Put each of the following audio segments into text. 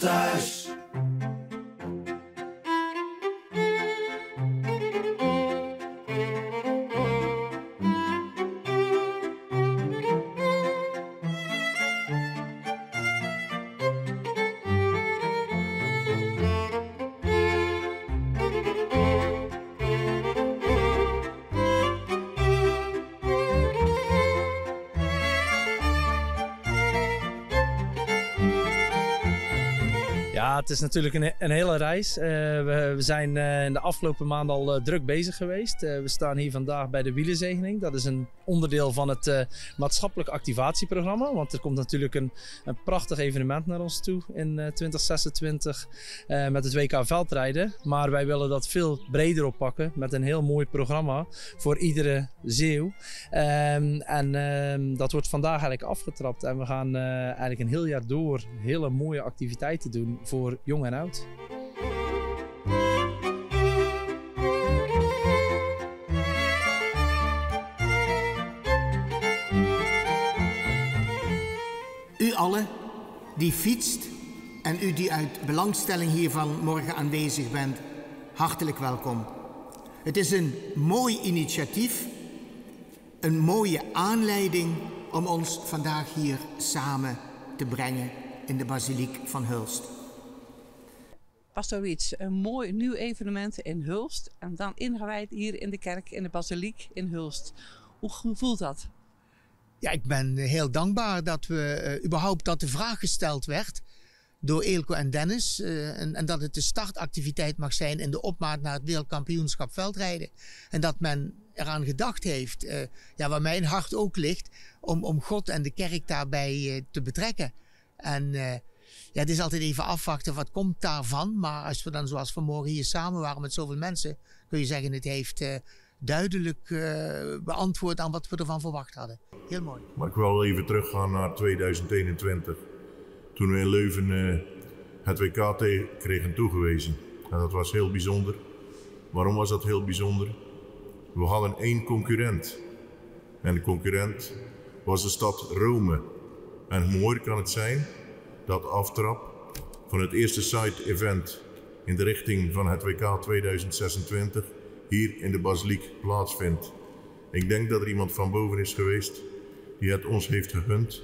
thuis. Ja, het is natuurlijk een hele reis. We zijn in de afgelopen maanden al druk bezig geweest. We staan hier vandaag bij de Wielerzegening. Dat is een onderdeel van het maatschappelijk activatieprogramma. Want er komt natuurlijk een prachtig evenement naar ons toe in 2026 met het WK veldrijden. Maar wij willen dat veel breder oppakken met een heel mooi programma voor iedere Zeeuw. Dat wordt vandaag eigenlijk afgetrapt. En we gaan eigenlijk een heel jaar door hele mooie activiteiten doen voor jong en oud. U allen die fietst en u die uit belangstelling hier vanmorgen aanwezig bent, hartelijk welkom. Het is een mooi initiatief, een mooie aanleiding om ons vandaag hier samen te brengen in de basiliek van Hulst. Pastor Wiets, een mooi nieuw evenement in Hulst en dan ingewijd hier in de kerk in de basiliek in Hulst. Hoe voelt dat? Ja, ik ben heel dankbaar dat we überhaupt dat de vraag gesteld werd door Eelco en Dennis. En dat het de startactiviteit mag zijn in de opmaat naar het wereldkampioenschap veldrijden. En dat men eraan gedacht heeft, waar mijn hart ook ligt, om God en de kerk daarbij te betrekken. En het is altijd even afwachten wat komt daarvan. Maar als we dan zoals vanmorgen hier samen waren met zoveel mensen, kun je zeggen het heeft duidelijk beantwoord aan wat we ervan verwacht hadden. Heel mooi. Maar ik wil wel even teruggaan naar 2021. Toen we in Leuven het WK kregen toegewezen. En dat was heel bijzonder. Waarom was dat heel bijzonder? We hadden één concurrent. En de concurrent was de stad Rome. En hoe mooi kan het zijn dat aftrap van het eerste side-event in de richting van het WK 2026 hier in de basiliek plaatsvindt. Ik denk dat er iemand van boven is geweest die het ons heeft gegund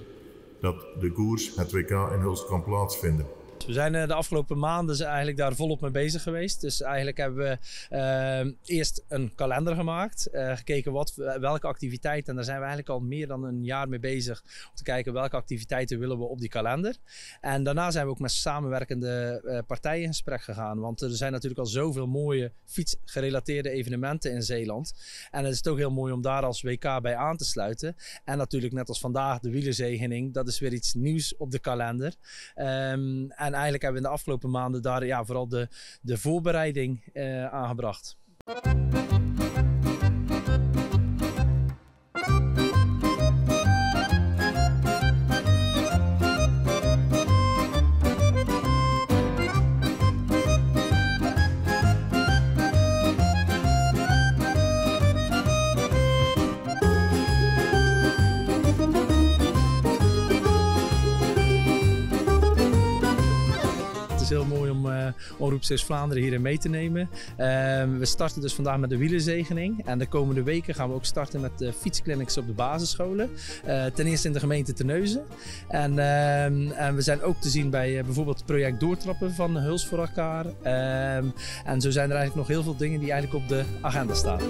dat de koers, het WK in Hulst, kan plaatsvinden. We zijn de afgelopen maanden eigenlijk daar volop mee bezig geweest. Dus eigenlijk hebben we eerst een kalender gemaakt. Gekeken welke activiteiten. En daar zijn we eigenlijk al meer dan een jaar mee bezig. Om te kijken welke activiteiten willen we op die kalender. En daarna zijn we ook met samenwerkende partijen in gesprek gegaan. Want er zijn natuurlijk al zoveel mooie fietsgerelateerde evenementen in Zeeland. En het is ook heel mooi om daar als WK bij aan te sluiten. En natuurlijk net als vandaag de Wielerzegening. Dat is weer iets nieuws op de kalender. En eigenlijk hebben we in de afgelopen maanden daar vooral de voorbereiding aangebracht. Heel mooi om Omroep Zeeuws-Vlaanderen hierin mee te nemen. We starten dus vandaag met de Wielerzegening. En de komende weken gaan we ook starten met de fietsclinics op de basisscholen. Ten eerste in de gemeente Terneuzen. En we zijn ook te zien bij bijvoorbeeld het project Doortrappen van Hulst voor elkaar. En zo zijn er eigenlijk nog heel veel dingen die eigenlijk op de agenda staan.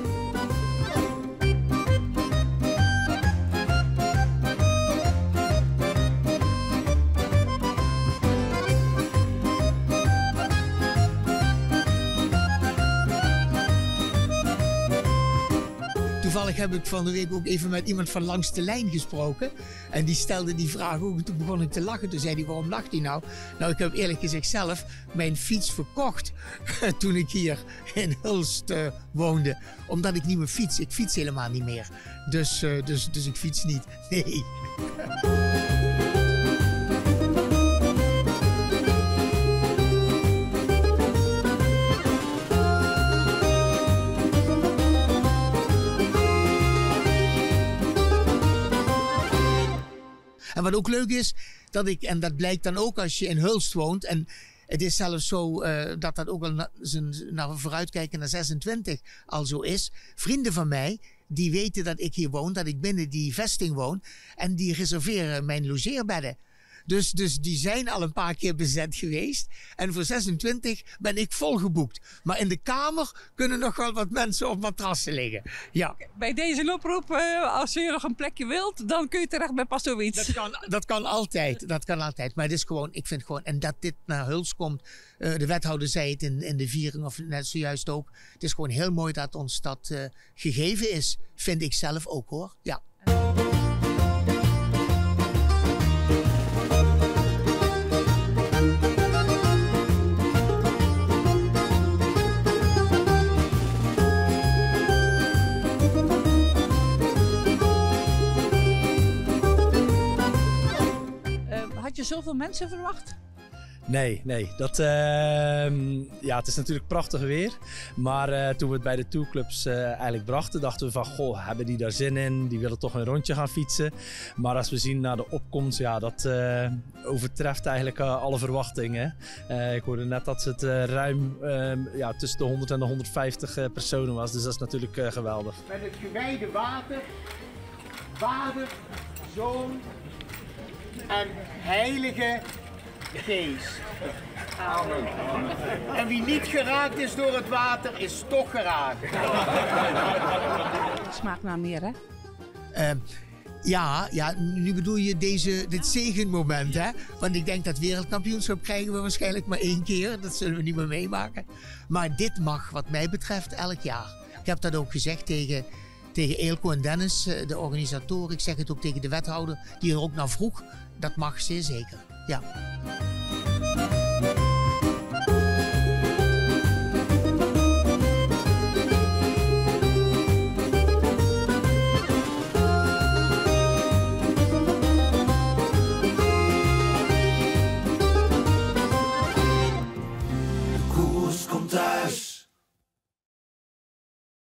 Toevallig heb ik van de week ook even met iemand van langs de lijn gesproken. En die stelde die vraag ook. En toen begon ik te lachen. Toen zei hij, waarom lacht hij nou? Nou, ik heb eerlijk gezegd zelf mijn fiets verkocht toen ik hier in Hulst woonde. Omdat ik niet meer fiets. Ik fiets helemaal niet meer. Dus ik fiets niet. Nee. En wat ook leuk is, en dat blijkt dan ook als je in Hulst woont. En het is zelfs zo dat dat ook al naar vooruitkijken naar 26 al zo is. Vrienden van mij, die weten dat ik hier woon, dat ik binnen die vesting woon. En die reserveren mijn logeerbedden. Dus die zijn al een paar keer bezet geweest. En voor 26 ben ik volgeboekt. Maar in de kamer kunnen nog wel wat mensen op matrassen liggen. Ja. Bij deze oproep, als je nog een plekje wilt, dan kun je terecht bij Pastoor Wiets. Dat kan altijd. Dat kan altijd. Maar het is gewoon, ik vind gewoon, en dat dit naar Hulst komt. De wethouder zei het in de viering, of net zojuist ook. Het is gewoon heel mooi dat ons dat gegeven is. Vind ik zelf ook hoor. Ja. Had je zoveel mensen verwacht? Nee. Het is natuurlijk prachtig weer. Maar toen we het bij de tourclubs eigenlijk brachten, dachten we van, goh, hebben die daar zin in? Die willen toch een rondje gaan fietsen. Maar als we zien naar de opkomst, ja, dat overtreft eigenlijk alle verwachtingen. Ik hoorde net dat het ruim tussen de 100 en de 150 personen was. Dus dat is natuurlijk geweldig. Met het gewijde water, Vader, Zoon en Heilige Geest. Amen. En wie niet geraakt is door het water, is toch geraakt. Smaakt naar meer, hè? Ja, nu bedoel je dit zegenmoment, hè? Want ik denk dat wereldkampioenschap krijgen we waarschijnlijk maar 1 keer. Dat zullen we niet meer meemaken. Maar dit mag wat mij betreft elk jaar. Ik heb dat ook gezegd tegen Eelco en Dennis, de organisatoren. Ik zeg het ook tegen de wethouder, die er ook naar vroeg. Dat mag zeer zeker, ja.